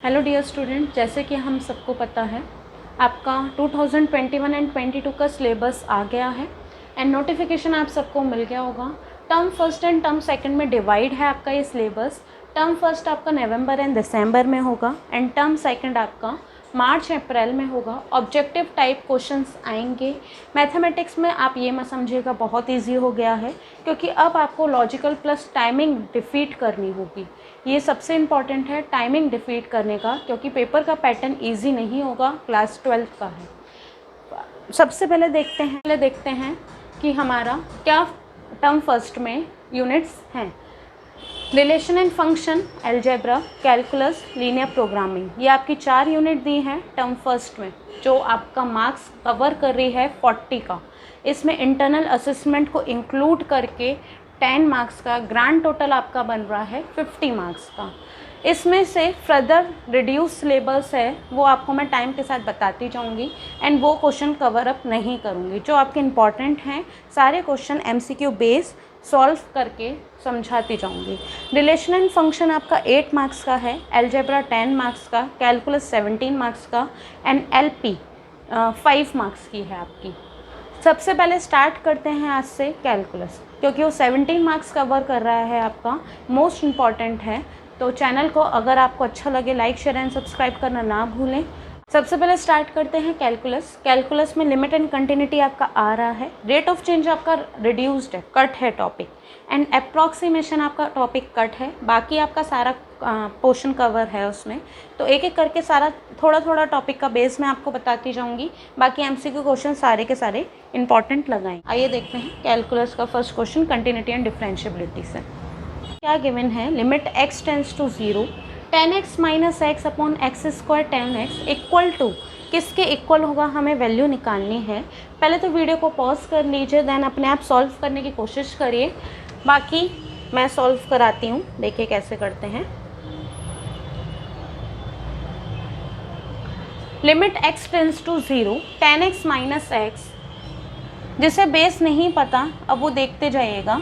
Hello dear student, जैसे कि हम सबको पता है आपका 2021 एंड 22 का सिलेबस आ गया है एंड नोटिफिकेशन आप सबको मिल गया होगा। Term first and term second में डिवाइड है आपका ये सिलेबस। टर्म फर्स्ट आपका नवंबर एंड दिसंबर में होगा एंड टर्म सेकंड आपका मार्च अप्रैल में होगा। ऑब्जेक्टिव टाइप क्वेश्चंस आएंगे। मैथमेटिक्स में आप ये मत समझिएगा बहुत इजी हो गया है, क्योंकि अब आपको लॉजिकल प्लस टाइमिंग डिफीट करनी होगी। ये सबसे इम्पॉर्टेंट है टाइमिंग डिफीट करने का, क्योंकि पेपर का पैटर्न इजी नहीं होगा, क्लास 12 का है। सबसे पहले देखते हैं कि हमारा क्या टर्म फर्स्ट में यूनिट्स हैं। Relation and function, algebra, calculus, linear programming, ये आपकी 4 यूनिट दी हैं टर्म फर्स्ट में, जो आपका मार्क्स कवर कर रही है 40 का। इसमें इंटरनल असेसमेंट को इंक्लूड करके 10 मार्क्स का ग्रांड टोटल आपका बन रहा है 50 मार्क्स का। इसमें से फर्दर रिड्यूस सिलेबस है, वो आपको मैं टाइम के साथ बताती जाऊंगी एंड वो क्वेश्चन कवर अप नहीं करूंगी। जो आपके इम्पॉर्टेंट हैं सारे क्वेश्चन MCQ बेस सॉल्व करके समझाती जाऊंगी। रिलेशन एंड फंक्शन आपका 8 मार्क्स का है, अलजेब्रा 10 मार्क्स का, कैलकुलस 17 मार्क्स का एंड LP 5 मार्क्स की है आपकी। सबसे पहले स्टार्ट करते हैं आज से कैलकुलस, क्योंकि वो 17 मार्क्स कवर कर रहा है आपका, मोस्ट इम्पॉर्टेंट है। तो चैनल को अगर आपको अच्छा लगे लाइक शेयर एंड सब्सक्राइब करना ना भूलें। सबसे पहले स्टार्ट करते हैं कैलकुलस। कैलकुलस में लिमिट एंड कंटिन्यूटी आपका आ रहा है, रेट ऑफ चेंज आपका रिड्यूस्ड है, कट है टॉपिक, एंड अप्रॉक्सीमेशन आपका टॉपिक कट है। बाकी आपका सारा पोर्शन कवर है उसमें। तो एक एक करके सारा थोड़ा थोड़ा टॉपिक का बेस मैं आपको बताती जाऊंगी। बाकी MCQ क्वेश्चन सारे के सारे इंपॉर्टेंट लगाएं। आइए देखते हैं कैलकुलस का first question continuity and differentiability से। क्या गिवन है, limit x tends to 0, 10x minus x upon x square 10x equal to, किसके इक्वल होगा हमें वैल्यू निकालनी है। पहले तो वीडियो को पॉज कर लीजिए, देन अपने आप सॉल्व करने की कोशिश करिए। बाकी मैं सॉल्व कराती हूँ, देखिए कैसे करते हैं। Limit x tends to 0, 10x minus x, जिसे बेस नहीं पता अब वो देखते जाइएगा।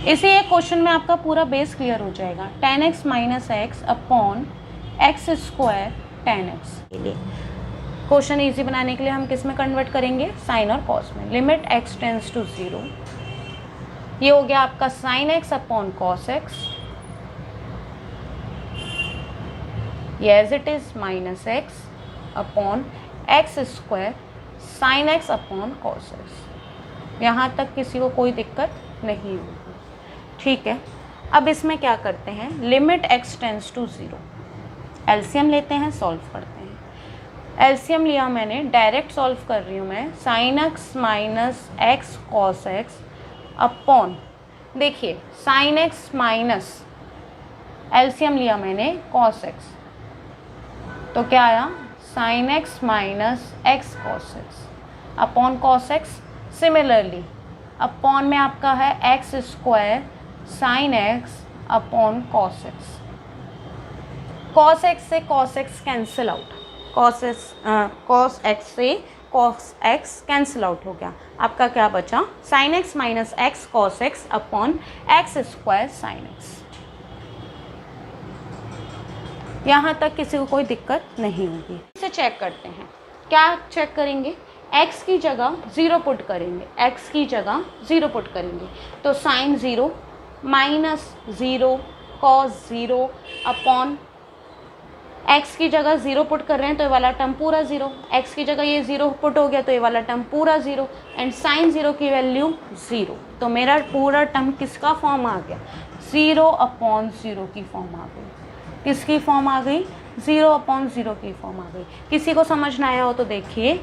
इसी एक क्वेश्चन में आपका पूरा बेस क्लियर हो जाएगा। 10x minus x upon x square 10x के लिए क्वेश्चन इजी बनाने के लिए हम किस में कन्वर्ट करेंगे, साइन और कॉस में। लिमिट x टेंड्स टू 0, ये हो गया आपका sine x upon cos x, ये as it is minus x upon x square sine x upon cos x। यहाँ तक किसी को कोई दिक्कत नहीं होगी, ठीक है। अब इसमें क्या करते हैं, limit x tends to 0, LCM लेते हैं, सॉल्व करते हैं। एलसीएम लिया मैंने, डायरेक्ट सॉल्व कर रही हूँ मैं। Sine x minus X cos x upon, देखिए साइन x माइनस एलसीएम लिया मैंने कॉस x, तो क्या आया, sine x minus X cos x upon cos x। Similarly upon में आपका है X square sine X upon cos X. Cos X से cos X cancel out, cos X से कॉस एक्स कैंसिल आउट हो गया। आपका क्या बचा, sine X minus X cos X upon x square sine x. यहाँ तक किसी को कोई दिक्कत नहीं होगी। इसे चेक करते हैं, क्या चेक करेंगे, x की जगह 0 पुट करेंगे, x की जगह 0 पुट करेंगे, तो sine 0 minus 0 cos 0 upon x की जगह 0 पुट कर रहे हैं तो ये वाला टर्म पूरा 0, x की जगह ये 0 पुट हो गया तो ये वाला टर्म पूरा 0 एंड साइन 0 की वैल्यू 0। तो मेरा पूरा टर्म किसका फॉर्म आ गया, 0 अपॉन 0 की फॉर्म आ गई। किसकी फॉर्म आ गई, 0 अपॉन 0 की फॉर्म आ गई। किसी को समझ ना आया हो तो देखिए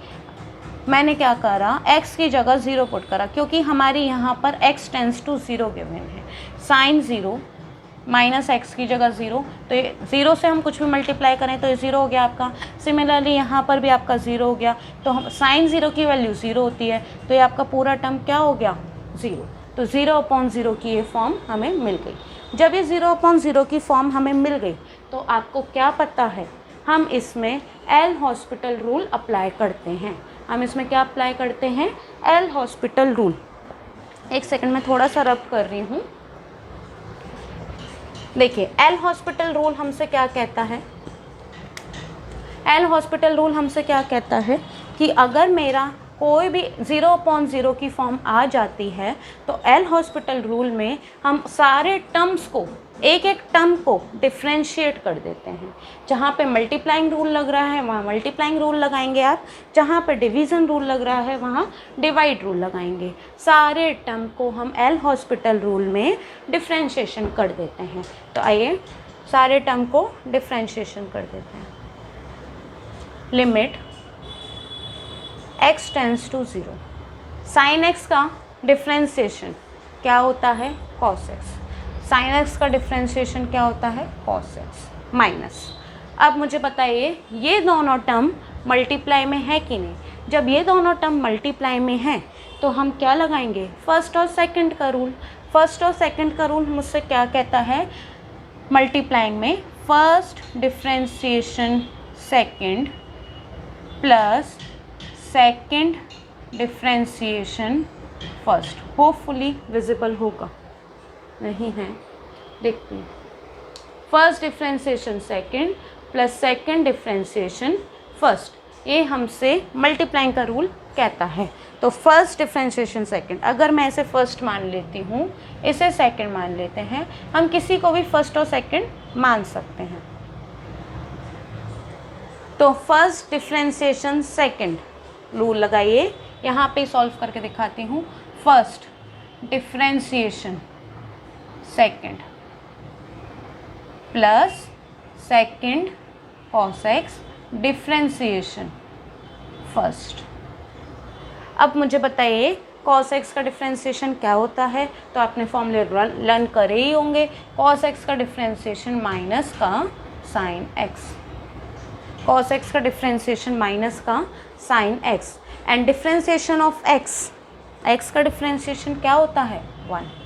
मैंने क्या करा, x की जगह 0 पुट करा, क्योंकि हमारी यहाँ पर x टेंड्स टू 0 गिवन है। साइन 0 माइनस एक्स की जगह 0, तो ये 0 से हम कुछ भी मल्टीप्लाई करें तो ये 0 हो गया आपका। सिमिलरली यहाँ पर भी आपका 0 हो गया, तो हम साइन 0 की वैल्यू 0 होती है, तो ये आपका पूरा टर्म क्या हो गया, 0। तो 0 अपॉन 0 की ये फॉर्म हमें मिल गई। जब ये 0 अपॉन 0 की फॉर्म हमें मिल गई तो आपको क्या पता है, हम इसमें एल हॉस्पिटल रूल अप्लाई करते हैं। हम इसमें क्या अप्लाई करते हैं, एल हॉस्पिटल रूल। एक सेकंड में थोड़ा सा रब कर रही हूँ। देखिए एल हॉस्पिटल रूल हमसे क्या कहता है, एल हॉस्पिटल रूल हमसे क्या कहता है कि अगर मेरा कोई भी 0/0 की फॉर्म आ जाती है तो एल हॉस्पिटल रूल में हम सारे टर्म्स को, एक एक टर्म को डिफ्रेंशिएट कर देते हैं। जहाँ पे मल्टीप्लाइंग रूल लग रहा है वहाँ मल्टीप्लाइंग रूल लगाएंगे आप, जहाँ पे डिवीज़न रूल लग रहा है वहाँ डिवाइड रूल लगाएंगे। सारे टर्म को हम एल हॉस्पिटल रूल में डिफ्रेंशिएशन कर देते हैं। तो आइए सारे टर्म को डिफ्रेंशिएशन कर देते हैं। Limit x tends to 0, sine x का डिफ्रेंशिएशन क्या होता है, cos x। साइन x का डिफ्रेंशिएशन क्या होता है, cos x माइनस। अब मुझे बताइए ये दोनों टर्म मल्टीप्लाई में है कि नहीं। जब ये दोनों टर्म मल्टीप्लाई में हैं तो हम क्या लगाएंगे, फर्स्ट और सेकंड का रूल। फर्स्ट और सेकंड का रूल मुझसे क्या कहता है, मल्टीप्लाइंग में first differentiation second plus second differentiation first. Hopefully visible होगा, नहीं है देखते हैं। First differentiation second plus second differentiation first, ये हमसे मल्टीप्लाइंग का रूल कहता है। तो फर्स्ट डिफ्रेंशिएशन सेकंड, अगर मैं इसे फर्स्ट मान लेती हूँ, इसे सेकंड मान लेते हैं, हम किसी को भी फर्स्ट और सेकंड मान सकते हैं। तो फर्स्ट डिफ्रेंशिएशन सेकंड रूल लगाइए, यहाँ पे सॉल्व करके दिखाती हूँ। First differentiation second plus second cos x differentiation first. अब मुझे बताइए cos x का डिफ्रेंशिएशन क्या होता है, तो आपने फॉर्मूले लर्न करे ही होंगे। cos x का डिफ्रेंशिएशन माइनस का साइन x, cos x का डिफ्रेंशिएशन माइनस का sine x and differentiation of x, x का डिफ्रेंशिएशन क्या होता है, 1।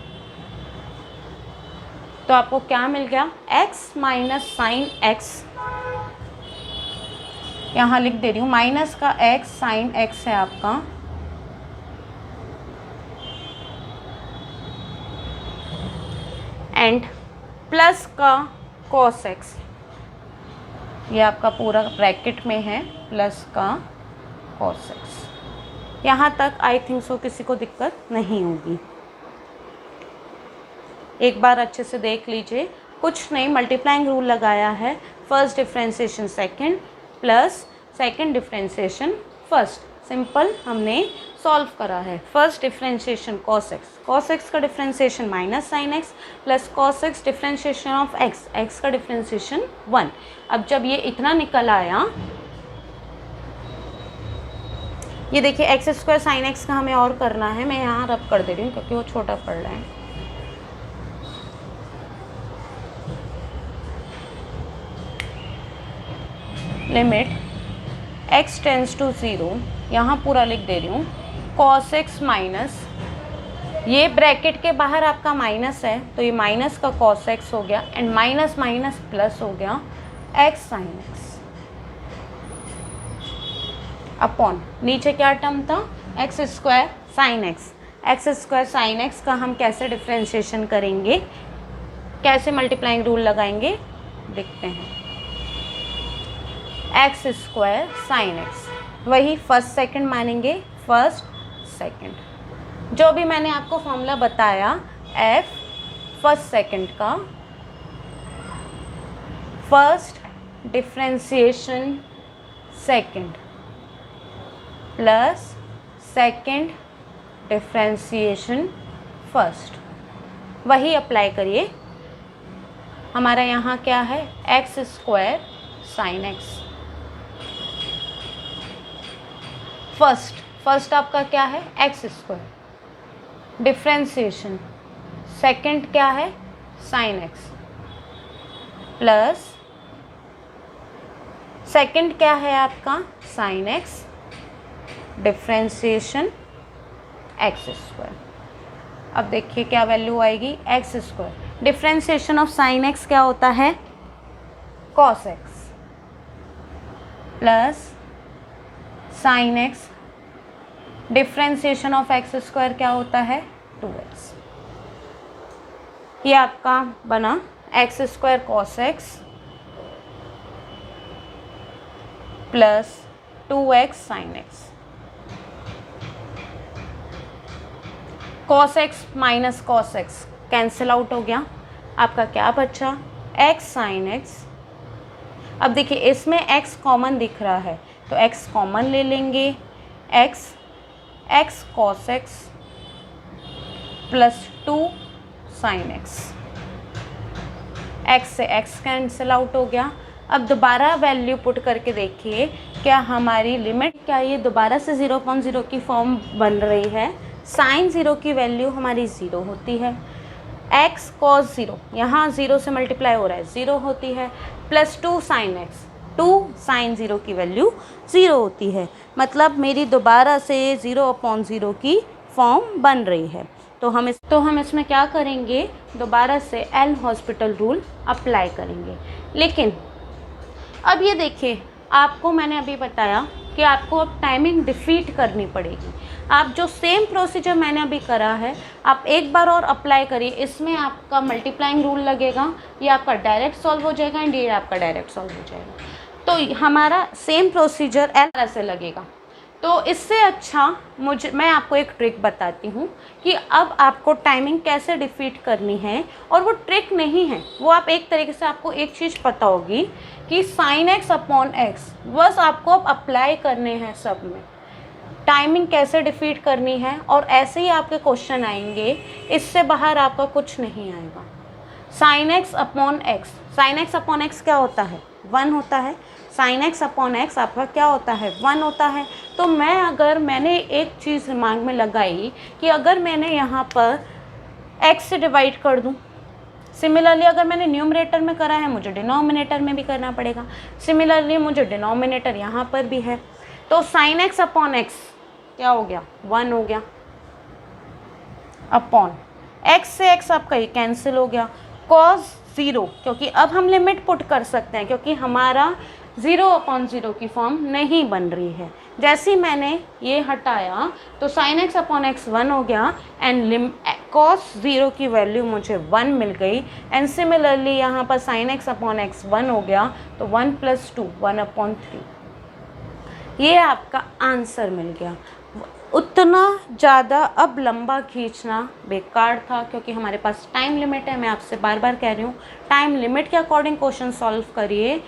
तो आपको क्या मिल गया, x माइनस साइन x, यहाँ लिख दे रही हूँ, माइनस का x साइन x है आपका, एंड प्लस का cos x, ये आपका पूरा ब्रैकेट में है, प्लस का cos x। यहाँ तक आई थिंक सो किसी को दिक्कत नहीं होगी। एक बार अच्छे से देख लीजिए, कुछ नहीं, मल्टीप्लाइंग रूल लगाया है, first differentiation second plus second differentiation first. Simple हमने सॉल्व करा है। फर्स्ट डिफ्रेंशिएशन cos x का differentiation minus sine x plus cos x differentiation of x का डिफ्रेंशिएशन 1। अब जब ये इतना निकल आया, ये देखिए एक्स स्क्वायर साइन एक्स का हमें और करना है, मैं यहाँ रब कर दे रही हूँ क्योंकि वो छोटा पड़ रहा है। लिमिट x टेंड्स टू 0, यहाँ पूरा लिख दे रही हूँ, cos x माइनस, ये ब्रैकेट के बाहर आपका माइनस है तो ये माइनस का cos x हो गया, एंड माइनस माइनस प्लस हो गया x साइन x अपॉन, नीचे क्या टर्म था, x square sine x. X square sine x का हम कैसे डिफ्रेंशिएशन करेंगे, कैसे मल्टीप्लाइंग रूल लगाएंगे, देखते हैं। एक्स स्क्वायर साइन एक्स, वही फर्स्ट सेकंड मानेंगे, फर्स्ट सेकंड, जो भी मैंने आपको फॉर्मूला बताया, एफ फर्स्ट सेकंड का, first differentiation second plus second differentiation first, वही अप्लाई करिए। हमारा यहाँ क्या है, X square sine x, first आपका क्या है, एक्स स्क्वायर, डिफ्रेंशिएशन सेकंड क्या है, साइन एक्स, प्लस सेकंड क्या है आपका, sine x, differentiation x square. अब देखिए क्या वैल्यू आएगी, x square, differentiation of sine x क्या होता है, cos x, plus sine x, differentiation of x square क्या होता है, 2x। ये आपका बना x square cos x plus 2x sine x. Cos x minus cos X cancel out हो गया, आपका क्या बचा, x साइन एक्स। अब देखिए इसमें x कॉमन दिख रहा है तो x कॉमन ले लेंगे, x cos x plus 2 sine x. x से x कैंसिल आउट हो गया। अब दोबारा वैल्यू पुट करके देखिए क्या हमारी लिमिट, क्या ये दोबारा से 0.0 की फॉर्म बन रही है। साइन 0 की वैल्यू हमारी 0 होती है, x cos 0 यहाँ 0 से मल्टीप्लाई हो रहा है 0 होती है, प्लस 2 साइन एक्स, 2 साइन 0 की वैल्यू 0 होती है। मतलब मेरी दोबारा से 0/0 की फॉर्म बन रही है। तो हम इसमें क्या करेंगे, दोबारा से एल हॉस्पिटल रूल अप्लाई करेंगे। लेकिन अब ये देखिए, आपको मैंने अभी बताया कि आपको अब टाइमिंग डिफीट करनी पड़ेगी। आप जो सेम प्रोसीजर मैंने अभी करा है आप एक बार और अप्लाई करिए। इसमें आपका मल्टीप्लाइंग रूल लगेगा, ये आपका डायरेक्ट सॉल्व हो जाएगा एंड ये आपका डायरेक्ट सॉल्व हो जाएगा। तो हमारा सेम प्रोसीजर एल से लगेगा। तो इससे अच्छा मैं आपको एक ट्रिक बताती हूँ कि अब आपको टाइमिंग कैसे डिफीट करनी है। और वो ट्रिक नहीं है, वो आप एक तरीके से आपको एक चीज़ पता होगी कि साइन एक्स अपॉन एक्स बस आपको अब अप्लाई करने हैं सब में। टाइमिंग कैसे डिफीट करनी है और ऐसे ही आपके क्वेश्चन आएंगे, इससे बाहर आपका कुछ नहीं आएगा। Sign X upon x, sign X upon x क्या होता है, 1 होता है। साइन एक्स अपॉन एक्स आपका क्या होता है, 1 होता है। तो मैंने एक चीज़ दिमाग में लगाई कि अगर मैंने यहाँ पर x से डिवाइड कर दूँ, सिमिलरली अगर मैंने न्यूमरेटर में करा है मुझे डिनोमिनेटर में भी करना पड़ेगा। सिमिलरली मुझे डिनोमिनेटर यहाँ पर भी है। तो साइन एक्स अपॉन एक्स क्या हो गया, 1 हो गया, अपॉन x से x आपका ये कैंसिल हो गया, कॉस 0 क्योंकि अब हम लिमिट पुट कर सकते हैं क्योंकि हमारा 0/0 की फॉर्म नहीं बन रही है। जैसे ही मैंने ये हटाया तो साइन एक्स अपॉन एक्स 1 हो गया एंड कॉस 0 की वैल्यू मुझे 1 मिल गई। एंड सिमिलरली यहाँ पर साइन एक्स अपॉन एक्स 1 हो गया तो 1 + 2 1/3, ये आपका आंसर मिल गया। उतना ज़्यादा अब लंबा खींचना बेकार था क्योंकि हमारे पास टाइम लिमिट है। मैं आपसे बार बार कह रही हूँ टाइम लिमिट के अकॉर्डिंग क्वेश्चन सॉल्व करिए।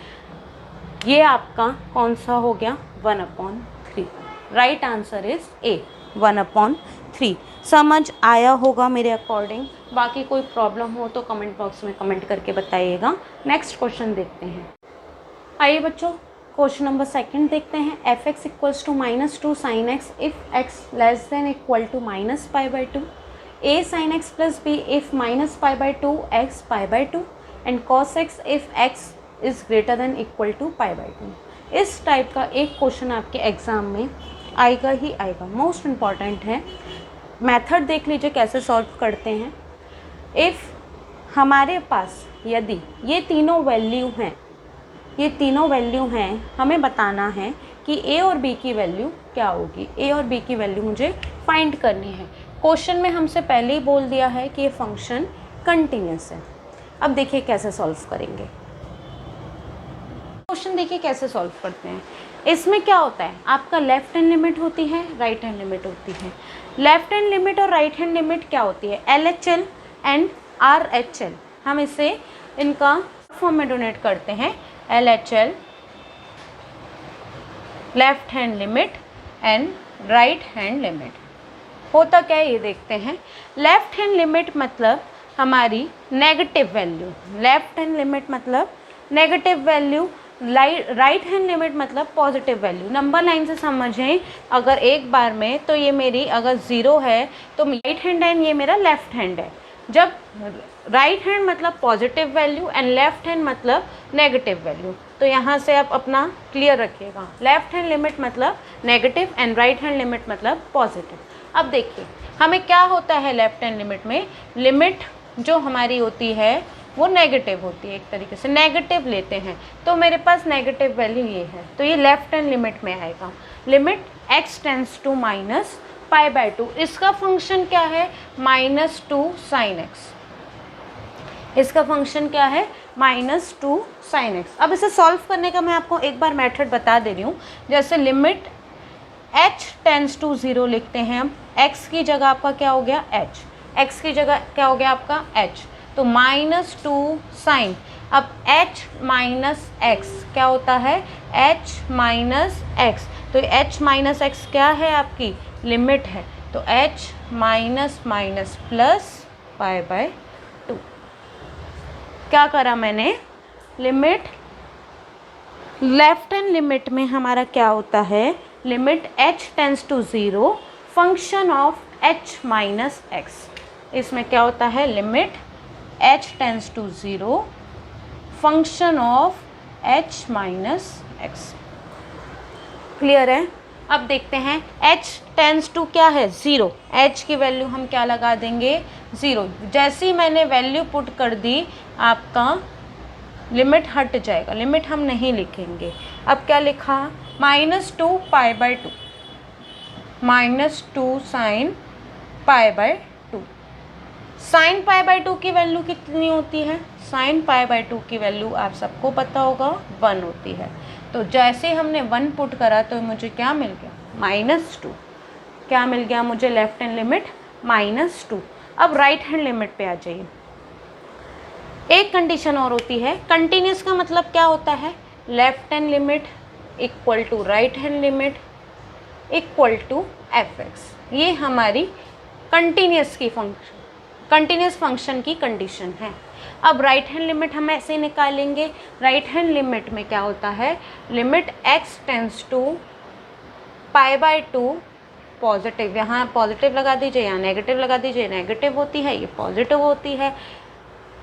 ये आपका कौन सा हो गया, 1/3। Right answer is a, 1/3। समझ आया होगा मेरे अकॉर्डिंग। बाकी कोई प्रॉब्लम हो तो कमेंट बॉक्स में कमेंट करके बताइएगा। नेक्स्ट क्वेश्चन देखते हैं। आइए बच्चों क्वेश्चन नंबर 2 देखते हैं। f(x) = -2 sin x if x less than equal to -π/2, a sin x plus b if -π/2 x π/2 and cos x if x is greater than equal to π/2। इस type का एक question आपके एग्ज़ाम में आएगा ही आएगा, most important है। Method देख लीजिए कैसे सॉल्व करते हैं। इफ़ हमारे पास यदि ये तीनों वैल्यू हैं, हमें बताना है कि a और b की वैल्यू क्या होगी। a और b की वैल्यू मुझे फाइंड करनी है। क्वेश्चन में हमसे पहले ही बोल दिया है कि ये फंक्शन कंटिन्यूस है। अब देखिए कैसे सॉल्व करेंगे। क्वेश्चन देखिए कैसे सॉल्व करते हैं। इसमें क्या होता है, आपका लेफ्ट हैंड लिमिट होती है, राइट हैंड लिमिट होती है। लेफ्ट हैंड लिमिट और राइट हैंड लिमिट क्या होती है, LHL एंड RHL। हम इसे इनका फॉर्म में डोनेट करते हैं, LHL left hand limit and right hand limit. होता क्या है ये देखते हैं। लेफ्ट हैंड लिमिट मतलब हमारी negative value, left hand limit मतलब negative value, right hand limit मतलब पॉजिटिव वैल्यू। नंबर लाइन से समझें, अगर एक बार में तो ये मेरी अगर 0 है तो राइट हैंड एंड ये मेरा लेफ्ट हैंड है। जब राइट हैंड मतलब positive value and left hand मतलब नेगेटिव वैल्यू, तो यहाँ से आप अपना क्लियर रखिएगा। लेफ्ट हैंड लिमिट मतलब negative and right hand limit मतलब पॉजिटिव। अब देखिए हमें क्या होता है, लेफ्ट हैंड लिमिट में लिमिट जो हमारी होती है वो नेगेटिव होती है, एक तरीके से नेगेटिव लेते हैं। तो मेरे पास नेगेटिव वैल्यू ये है, तो ये लेफ्ट हैंड लिमिट में आएगा। लिमिट x टेंड्स टू -π/2, इसका फंक्शन क्या है, -2 sin x। इसका फंक्शन क्या है, -2 sin x। अब इसे सॉल्व करने का मैं आपको एक बार मेथड बता दे रही हूँ। जैसे लिमिट h टेंड्स टू 0 लिखते हैं हम, x की जगह आपका क्या हो गया h, x की जगह क्या हो गया आपका h, तो -2 sin। अब h माइनस x क्या होता है, h माइनस x, तो h माइनस x क्या है, आपकी लिमिट है, तो h minus minus plus pi by 2। क्या करा मैंने, लिमिट लेफ्ट हैंड लिमिट में हमारा क्या होता है, limit h tends to 0 function of h minus x। इसमें क्या होता है, limit h tends to 0 function of h minus x। Clear है। अब देखते हैं h टेंड्स टू क्या है 0, h की वैल्यू हम क्या लगा देंगे 0। जैसे ही मैंने वैल्यू पुट कर दी आपका लिमिट हट जाएगा, लिमिट हम नहीं लिखेंगे। अब क्या लिखा, -2 पाई by 2, -2 sine pi by 2। Sine pi by 2 की वैल्यू कितनी होती है, साइन पाई बाय 2 की वैल्यू आप सबको पता होगा 1 होती है। तो जैसे हमने 1 पुट करा तो मुझे क्या मिल गया, -2। क्या मिल गया मुझे, लेफ्ट हैंड लिमिट -2। अब राइट हैंड लिमिट पे आ जाइए। एक कंडीशन और होती है, कंटिन्यूस का मतलब क्या होता है, left hand limit equal to right hand limit equal to f(x). ये हमारी कंटिन्यूस फंक्शन की कंडीशन है। अब राइट हैंड लिमिट हम ऐसे निकालेंगे, राइट हैंड लिमिट में क्या होता है, limit x tends to pi by 2 positive, यहाँ पॉजिटिव लगा दीजिए, यहाँ नेगेटिव लगा दीजिए, नेगेटिव होती है, ये पॉजिटिव होती है।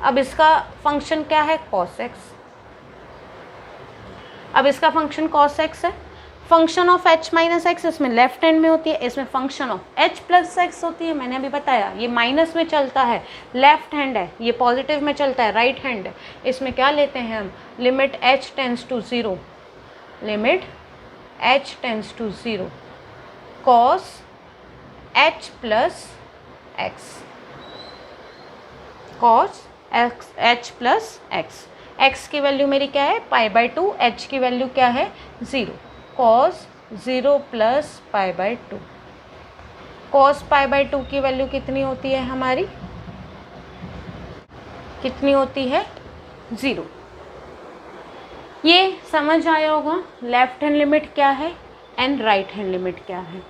अब इसका फंक्शन क्या है, cos x। अब इसका फंक्शन cos x है। Function of h minus x इसमें लेफ्ट हैंड में होती है, इसमें function of h plus x होती है। मैंने अभी बताया ये माइनस में चलता है, लेफ्ट हैंड है, ये पॉजिटिव में चलता है, राइट हैंड। इसमें क्या लेते हैं हम, limit h tends to 0, limit h tends to 0 cos h plus x, cos h plus x. x की वैल्यू मेरी क्या है, पाई बाय 2, h की वैल्यू क्या है 0, cos 0 plus pi by 2। cos pi by 2 की वैल्यू कितनी होती है हमारी, कितनी होती है 0। ये समझ आया होगा लेफ्ट हैंड लिमिट क्या है एंड राइट हैंड लिमिट क्या है।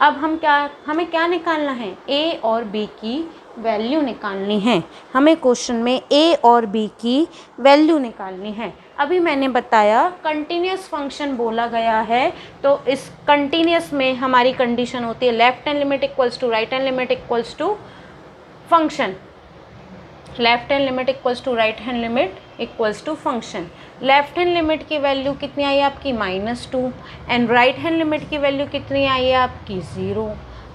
अब हमें क्या निकालना है, a और b की वैल्यू निकालनी है। हमें क्वेश्चन में a और b की वैल्यू निकालनी है। अभी मैंने बताया कंटिन्यूस फंक्शन बोला गया है, तो इस कंटिन्यूस में हमारी कंडीशन होती है left hand limit equals to right hand limit equals to function, left hand limit equals to right hand limit equals to function. Left hand limit की वैल्यू कितनी आई है आपकी -2 एंड राइट हैंड लिमिट की value कितनी आई है आपकी 0।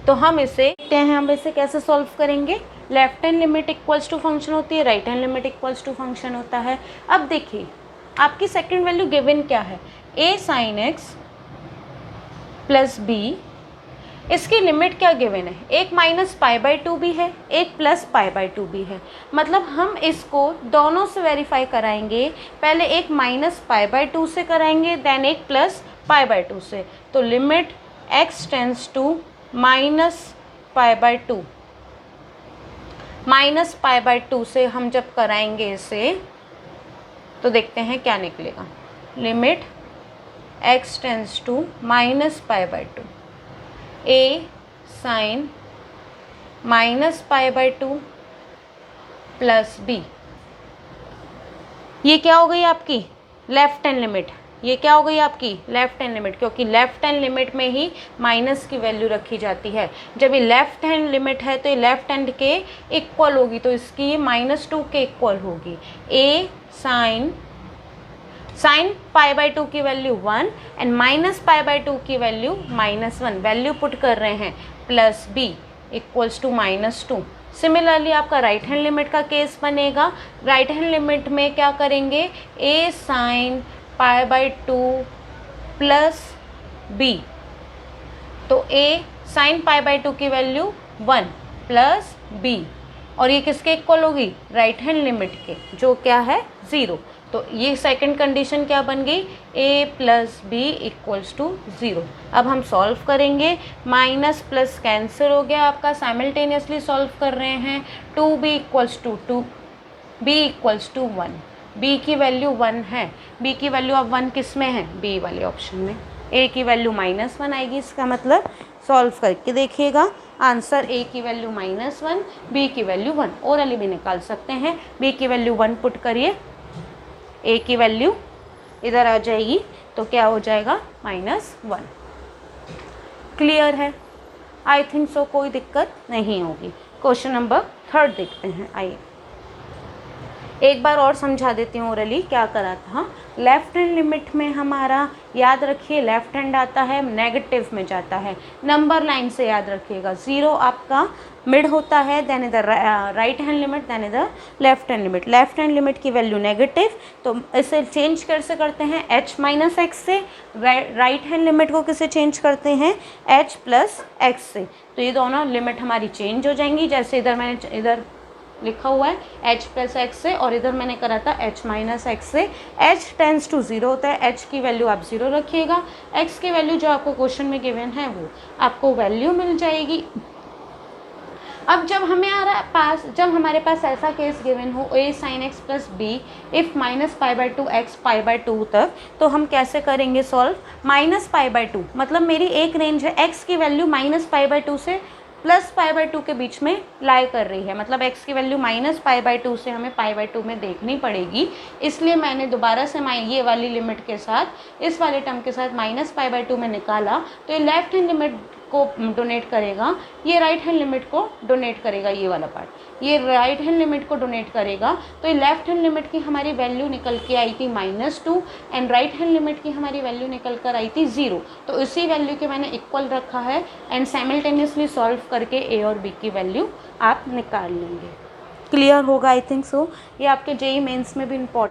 तो हम इसे देखते हैं, हम इसे कैसे सॉल्व करेंगे। Left hand limit equals to function होती है, right hand limit equals to function होता है। अब देखिए आपकी सेकंड वैल्यू गिवन क्या है, a sin x plus b, इसकी लिमिट क्या गिवन है, एक -π/2 भी है, एक +π/2 भी है। मतलब हम इसको दोनों से वेरीफाई कराएंगे, पहले एक -π/2 से कराएंगे, देन एक +π/2 से। तो लिमिट x टेंड्स टू -π/2, -π/2 से हम जब कराएंगे इसे तो देखते हैं क्या निकलेगा। Limit x tends to -π/2, a sin -π/2 plus b, ये क्या हो गई आपकी लेफ्ट हैंड लिमिट, ये क्या हो गई आपकी लेफ्ट हैंड लिमिट, क्योंकि लेफ्ट हैंड लिमिट में ही माइनस की वैल्यू रखी जाती है। जब ये लेफ्ट हैंड लिमिट है तो ये लेफ्ट हैंड के इक्वल होगी, तो इसकी ये -2 के इक्वल होगी। a sin π/2 की वैल्यू 1 एंड -π/2 की वैल्यू -1, वैल्यू पुट कर रहे हैं, plus b equals to -2। Similarly आपका राइट हैंड लिमिट का केस बनेगा। राइट हैंड लिमिट में क्या करेंगे, a sin π/2 प्लस b, तो a sin π/2 की वैल्यू 1 प्लस b और ये किसके इक्वल होगी, राइट हैंड लिमिट के, जो क्या है 0। तो ये सेकंड कंडीशन क्या बन गई, a plus b equals to 0। अब हम सॉल्व करेंगे, माइनस प्लस कैंसिल हो गया आपका, साइमल्टेनियसली सॉल्व कर रहे हैं। 2b equals to 2, b equals to 1, b की वैल्यू 1 है, b की वैल्यू अब 1 किस में है, b वाले ऑप्शन में। a की वैल्यू -1 आएगी, इसका मतलब सॉल्व करके देखिएगा, आंसर a की वैल्यू -1, b की वैल्यू 1, ओरली भी निकाल सकते हैं। b की वैल्यू 1 पुट करिए, a की वैल्यू इधर आ जाएगी, तो क्या हो जाएगा -1। क्लियर है, आई थिंक सो, कोई दिक्कत नहीं होगी। क्वेश्चन नंबर 3 देखते हैं, आइए एक बार और समझा देती हूँ ओरली क्या करा था। लेफ्ट हैंड लिमिट में हमारा याद रखिए लेफ्ट हैंड आता है, नेगेटिव में जाता है, नंबर लाइन से याद रखिएगा। 0 आपका मिड होता है, देन इधर राइट हैंड लिमिट, देन इधर left hand limit. Left hand limit की वैल्यू नेगेटिव, तो इसे चेंज कैसे करते हैं, h माइनस एक्स से। राइट हैंड लिमिट को किसे चेंज करते हैं, h प्लस एक्स से। तो ये दोनों लिमिट हमारी चेंज हो जाएंगी, जैसे इधर मैंने इधर लिखा हुआ है h प्लस एक्स से, और इधर मैंने करा था h माइनस एक्स से। h टेंस टू 0 होता है, h की वैल्यू आप 0 रखिएगा, x की वैल्यू जो आपको क्वेश्चन में गिवन है वो आपको वैल्यू मिल जाएगी। अब जब जब हमारे पास ऐसा केस गिवन हो a sine X plus B if -π/2 x π/2 तक, तो हम कैसे करेंगे सॉल्व, -π/2 मतलब मेरी एक रेंज है, x की वैल्यू -π/2 से +π/2 के बीच में लाई कर रही है, मतलब x की वैल्यू -π/2 से हमें π/2 में देखनी पड़ेगी। इसलिए मैंने दोबारा से ये वाली लिमिट के साथ, इस वाले टर्म के साथ -π/2 में निकाला, तो ये लेफ्ट हैंड लिमिट को डोनेट करेगा, ये राइट हैंड लिमिट को डोनेट करेगा, ये वाला पार्ट ये राइट हैंड लिमिट को डोनेट करेगा। तो ये लेफ्ट हैंड लिमिट की हमारी वैल्यू निकल के आई थी -2 एंड राइट हैंड लिमिट की हमारी वैल्यू निकल कर आई थी 0। तो इसी वैल्यू के मैंने इक्वल रखा है एंड साइमल्टेनियसली सॉल्व करके a और b की वैल्यू आप निकाल लेंगे। क्लियर होगा आई थिंक सो। ये आपके जेईई मेंस में भी इम्पॉर्टेंट